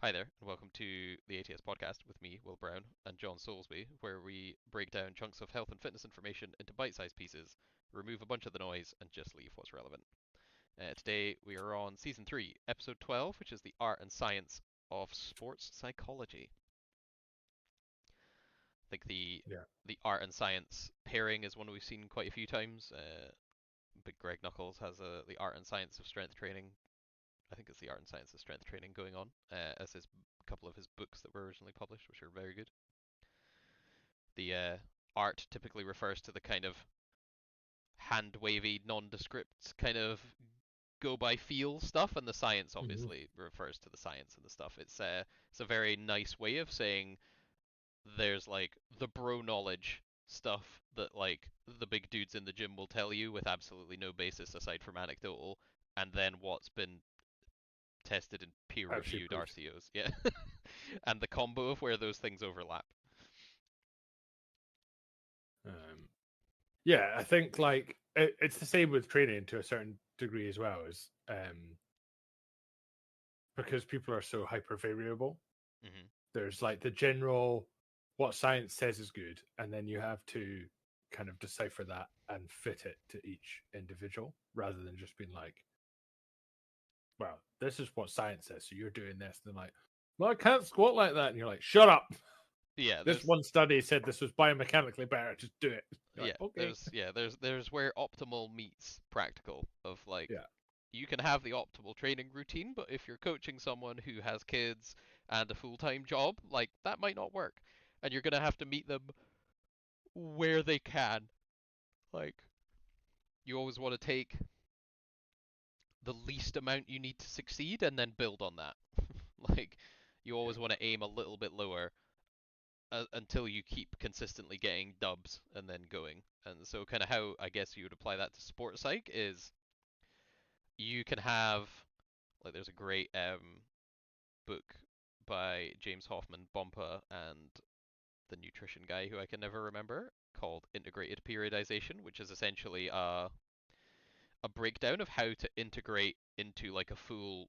Hi there, and welcome to the ATS podcast with me, Will Brown, and John Soulsby, where we break down chunks of health and fitness information into bite sized pieces, remove a bunch of the noise, and just leave what's relevant. Today we are on season 3, episode 12, which is the art and science of sports psychology. I think Yeah. the art and science pairing is one we've seen quite a few times. Big Greg Knuckles has the art and science of strength training. I think it's the art and science of strength training going on as his couple of his books that were originally published, which are very good. The art typically refers to the kind of hand wavy, nondescript kind of go by feel stuff, and the science hmm obviously refers to the science and the stuff. It's a very nice way of saying there's like the bro knowledge stuff that like the big dudes in the gym will tell you with absolutely no basis aside from anecdotal, and then what's been tested in peer Actually reviewed proved. RCOs. Yeah. And the combo of where those things overlap. Um, yeah, I think like it's the same with training to a certain degree as well, as because people are so hyper variable. Hmm. There's like the general what science says is good, and then you have to kind of decipher that and fit it to each individual rather than just being like, well, this is what science says, so you're doing this. And they're like, well, I can't squat like that. And you're like, shut up. Yeah, This there's one study said this was biomechanically better. Just do it. You're like, okay. there's where optimal meets practical of like Yeah. you can have the optimal training routine, but if you're coaching someone who has kids and a full-time job, like that might not work. And you're gonna have to meet them where they can. Like you always want to take the least amount you need to succeed and then build on that. Like you Yeah. always want to aim a little bit lower until you keep consistently getting dubs and then going. And so, kind of how I guess you would apply that to sports psych is you can have like there's a great book by James Hoffman Bompa and the nutrition guy who I can never remember called Integrated Periodization, which is essentially a breakdown of how to integrate into like a full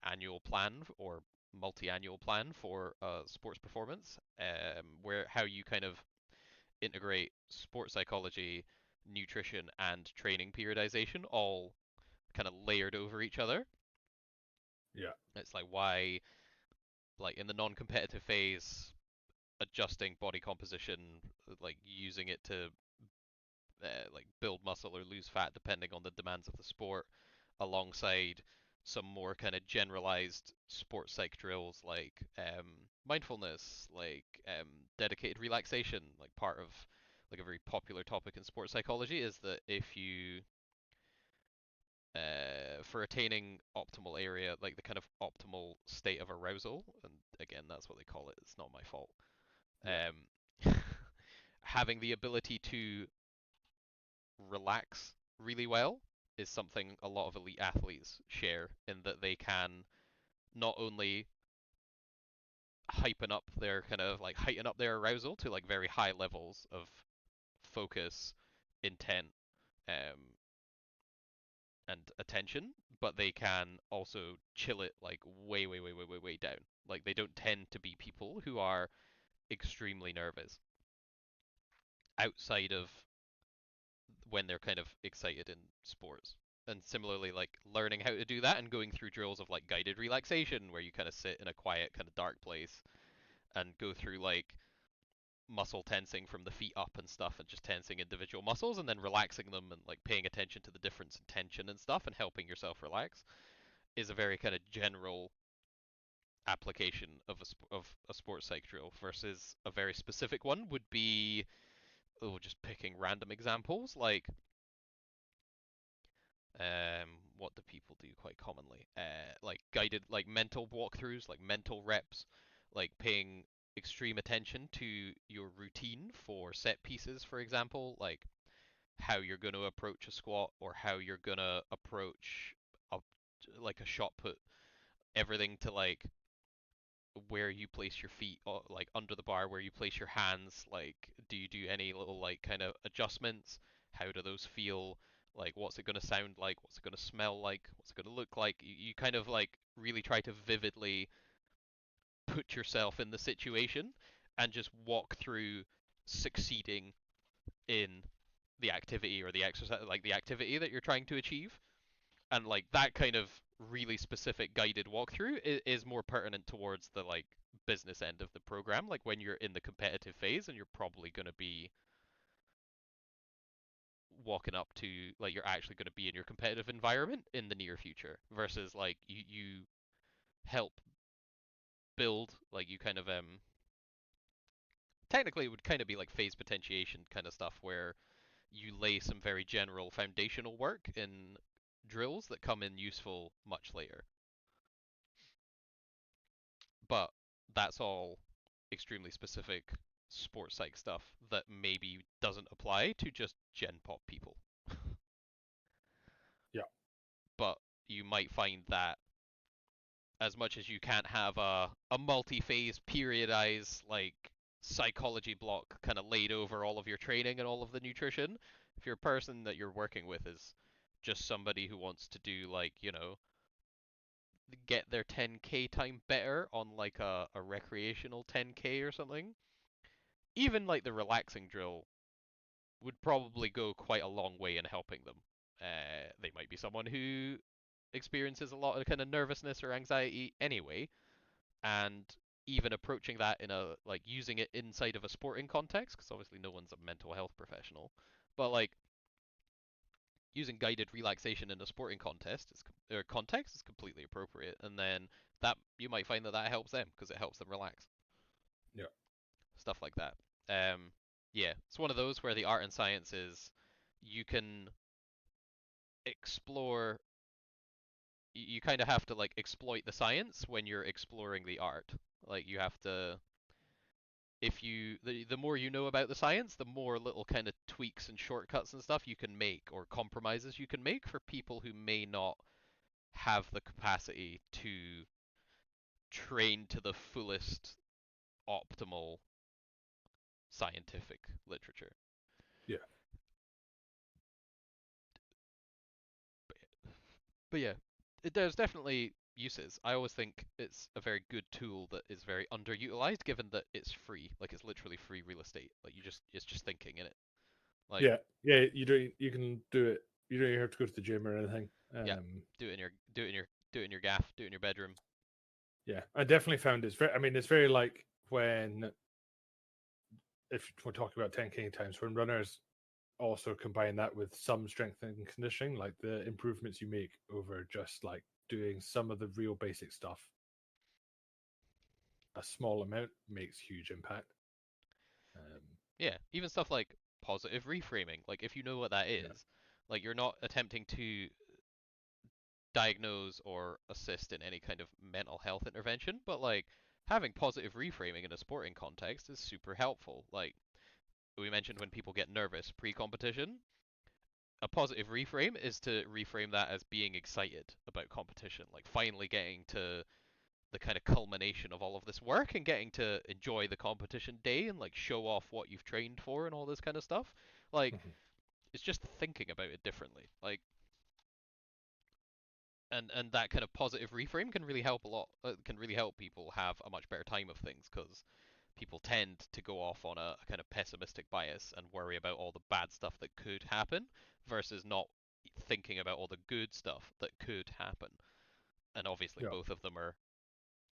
annual plan or multi-annual plan for sports performance, where how you kind of integrate sports psychology, nutrition, and training periodization all kind of layered over each other. Yeah. It's like why, like in the non-competitive phase, adjusting body composition, like using it to like build muscle or lose fat depending on the demands of the sport, alongside some more kind of generalized sports psych drills like mindfulness, like dedicated relaxation. Like part of like a very popular topic in sports psychology is that if you for attaining optimal area, like the kind of optimal state of arousal, and again that's what they call it. It's not my fault. Yeah. Having the ability to relax really well is something a lot of elite athletes share in that they can not only heighten up their arousal to like very high levels of focus, intent, um, and attention, but they can also chill it like way down. Like they don't tend to be people who are extremely nervous outside of when they're kind of excited in sports. And similarly, like learning how to do that and going through drills of like guided relaxation, where you kind of sit in a quiet, kind of dark place and go through like muscle tensing from the feet up and stuff, and just tensing individual muscles and then relaxing them and like paying attention to the difference in tension and stuff and helping yourself relax is a very kind of general application of a sports psych drill versus a very specific one would be just picking random examples like what do people do quite commonly? Like guided, like mental walkthroughs, like mental reps, like paying extreme attention to your routine for set pieces, for example, like how you're going to approach a squat or how you're going to approach a, like a shot put, everything to like where you place your feet, like under the bar, where you place your hands, like do you do any little like kind of adjustments? How do those feel? Like what's it going to sound like? What's it going to smell like? What's it going to look like? You kind of like really try to vividly put yourself in the situation and just walk through succeeding in the activity or the exercise, like the activity that you're trying to achieve. And like that kind of really specific guided walkthrough is more pertinent towards the like business end of the program, like when you're in the competitive phase and you're probably going to be walking up to, like, you're actually going to be in your competitive environment in the near future versus like you help build, like you kind of technically it would kind of be like phase potentiation kind of stuff where you lay some very general foundational work in drills that come in useful much later. But that's all extremely specific sports psych stuff that maybe doesn't apply to just gen pop people. Yeah. But you might find that as much as you can't have a multi-phase periodized like psychology block kind of laid over all of your training and all of the nutrition, if your person that you're working with is just somebody who wants to do, like, get their 10k time better on like a recreational 10k or something, even like the relaxing drill would probably go quite a long way in helping them. They might be someone who experiences a lot of kind of nervousness or anxiety anyway, and even approaching that in a, like, using it inside of a sporting context, because obviously no one's a mental health professional, but like using guided relaxation in a sporting context is completely appropriate, and then that you might find that that helps them because it helps them relax. Yeah. Stuff like that. Yeah, it's one of those where the art and science is you can explore. You kind of have to like exploit the science when you're exploring the art. Like you have to, if you the more you know about the science, the more little kind of tweaks and shortcuts and stuff you can make or compromises you can make for people who may not have the capacity to train to the fullest optimal scientific literature. Yeah. But yeah, there's definitely uses. I always think it's a very good tool that is very underutilized, given that it's free. Like it's literally free real estate. Like it's just thinking in it. Like, Yeah. Yeah. You can do it. You don't even have to go to the gym or anything. yeah, do it in your gaff, do it in your bedroom. Yeah, I definitely found it's very. I mean, it's very like when, if we're talking about 10k times, when runners also combine that with some strength and conditioning, like the improvements you make over just like doing some of the real basic stuff, a small amount makes huge impact. Um, Yeah, even stuff like positive reframing. Like if you know what that yeah, is, like you're not attempting to diagnose or assist in any kind of mental health intervention, but like having positive reframing in a sporting context is super helpful. Like we mentioned when people get nervous pre-competition, a positive reframe is to reframe that as being excited about competition, like finally getting to the kind of culmination of all of this work and getting to enjoy the competition day and like show off what you've trained for and all this kind of stuff. Like mhm, it's just thinking about it differently. Like, and that kind of positive reframe can really help a lot. Can really help people have a much better time of things because people tend to go off on a kind of pessimistic bias and worry about all the bad stuff that could happen versus not thinking about all the good stuff that could happen. And obviously, yeah, both of them are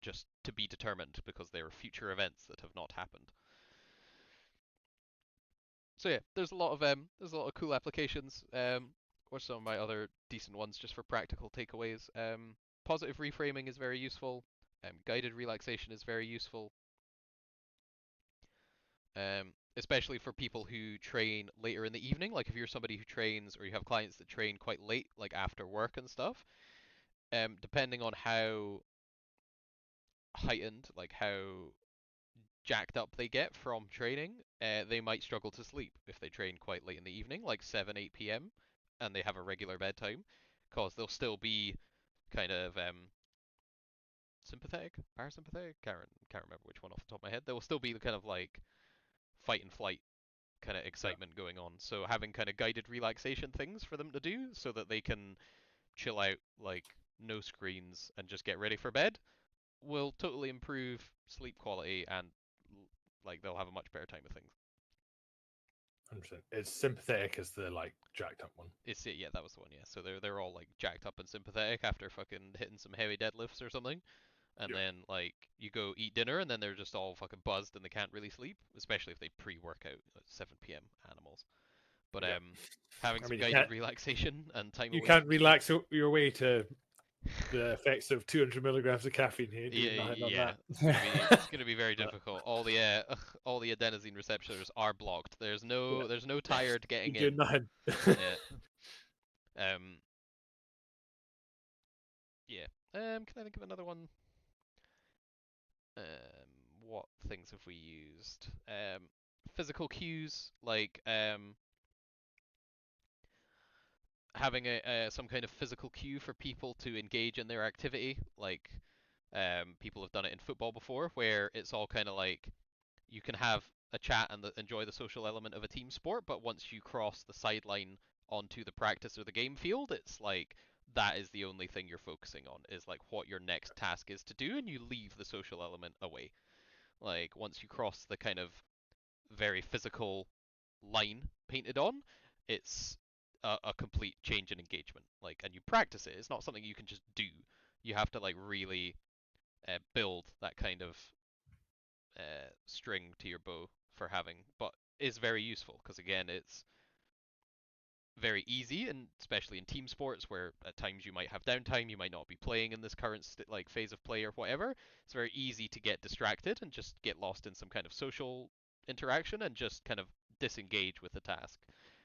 just to be determined because they are future events that have not happened. So yeah, there's a lot of cool applications. What's some of my other decent ones just for practical takeaways? Positive reframing is very useful. Guided relaxation is very useful. Especially for people who train later in the evening. Like if you're somebody who trains or you have clients that train quite late, like after work and stuff. Depending on how heightened, like how jacked up they get from training, they might struggle to sleep if they train quite late in the evening, like 7, 8 p.m., and they have a regular bedtime, because they'll still be kind of sympathetic, parasympathetic. Can't remember which one off the top of my head. There will still be the kind of like fight and flight kind of yeah, excitement going on. So having kind of guided relaxation things for them to do so that they can chill out, like no screens, and just get ready for bed will totally improve sleep quality and like they'll have a much better time with things. 100%. It's sympathetic as the like jacked up one. It's yeah, that was the one, yeah. So they're all like jacked up and sympathetic after fucking hitting some heavy deadlifts or something. And Yeah. then like you go eat dinner and then they're just all fucking buzzed and they can't really sleep, especially if they pre-workout at 7 p.m. animals. But Yeah. having I some mean, guided relaxation and time you away can't from screen. relax your way to the effects of 200 milligrams of caffeine here. Yeah, Doing nothing on yeah, that. it's gonna be very But, difficult. All the all the adenosine receptors are blocked. There's yeah, no tired getting you're doing in. nothing. Yeah. Um. Yeah. Can I think of another one? What things have we used? Physical cues like having some kind of physical cue for people to engage in their activity. Like people have done it in football before, where it's all kind of like you can have a chat and enjoy the social element of a team sport, but once you cross the sideline onto the practice or the game field, it's like that is the only thing you're focusing on is like what your next task is to do, and you leave the social element away. Like once you cross the kind of very physical line painted on, it's a complete change in engagement. Like, and you practice it. It's not something you can just do. You have to like really build that kind of string to your bow for having, but is very useful because again, it's very easy, and especially in team sports where at times you might have downtime, you might not be playing in this current like phase of play or whatever. It's very easy to get distracted and just get lost in some kind of social interaction and just kind of disengage with the task.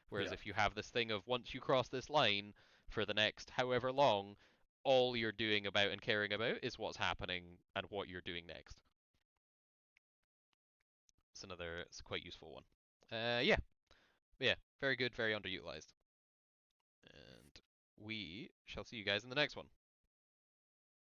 Whereas Yeah. if you have this thing of once you cross this line for the next however long, all you're doing about and caring about is what's happening and what you're doing next. It's quite useful one. Yeah, yeah, very good, very underutilized. And we shall see you guys in the next one.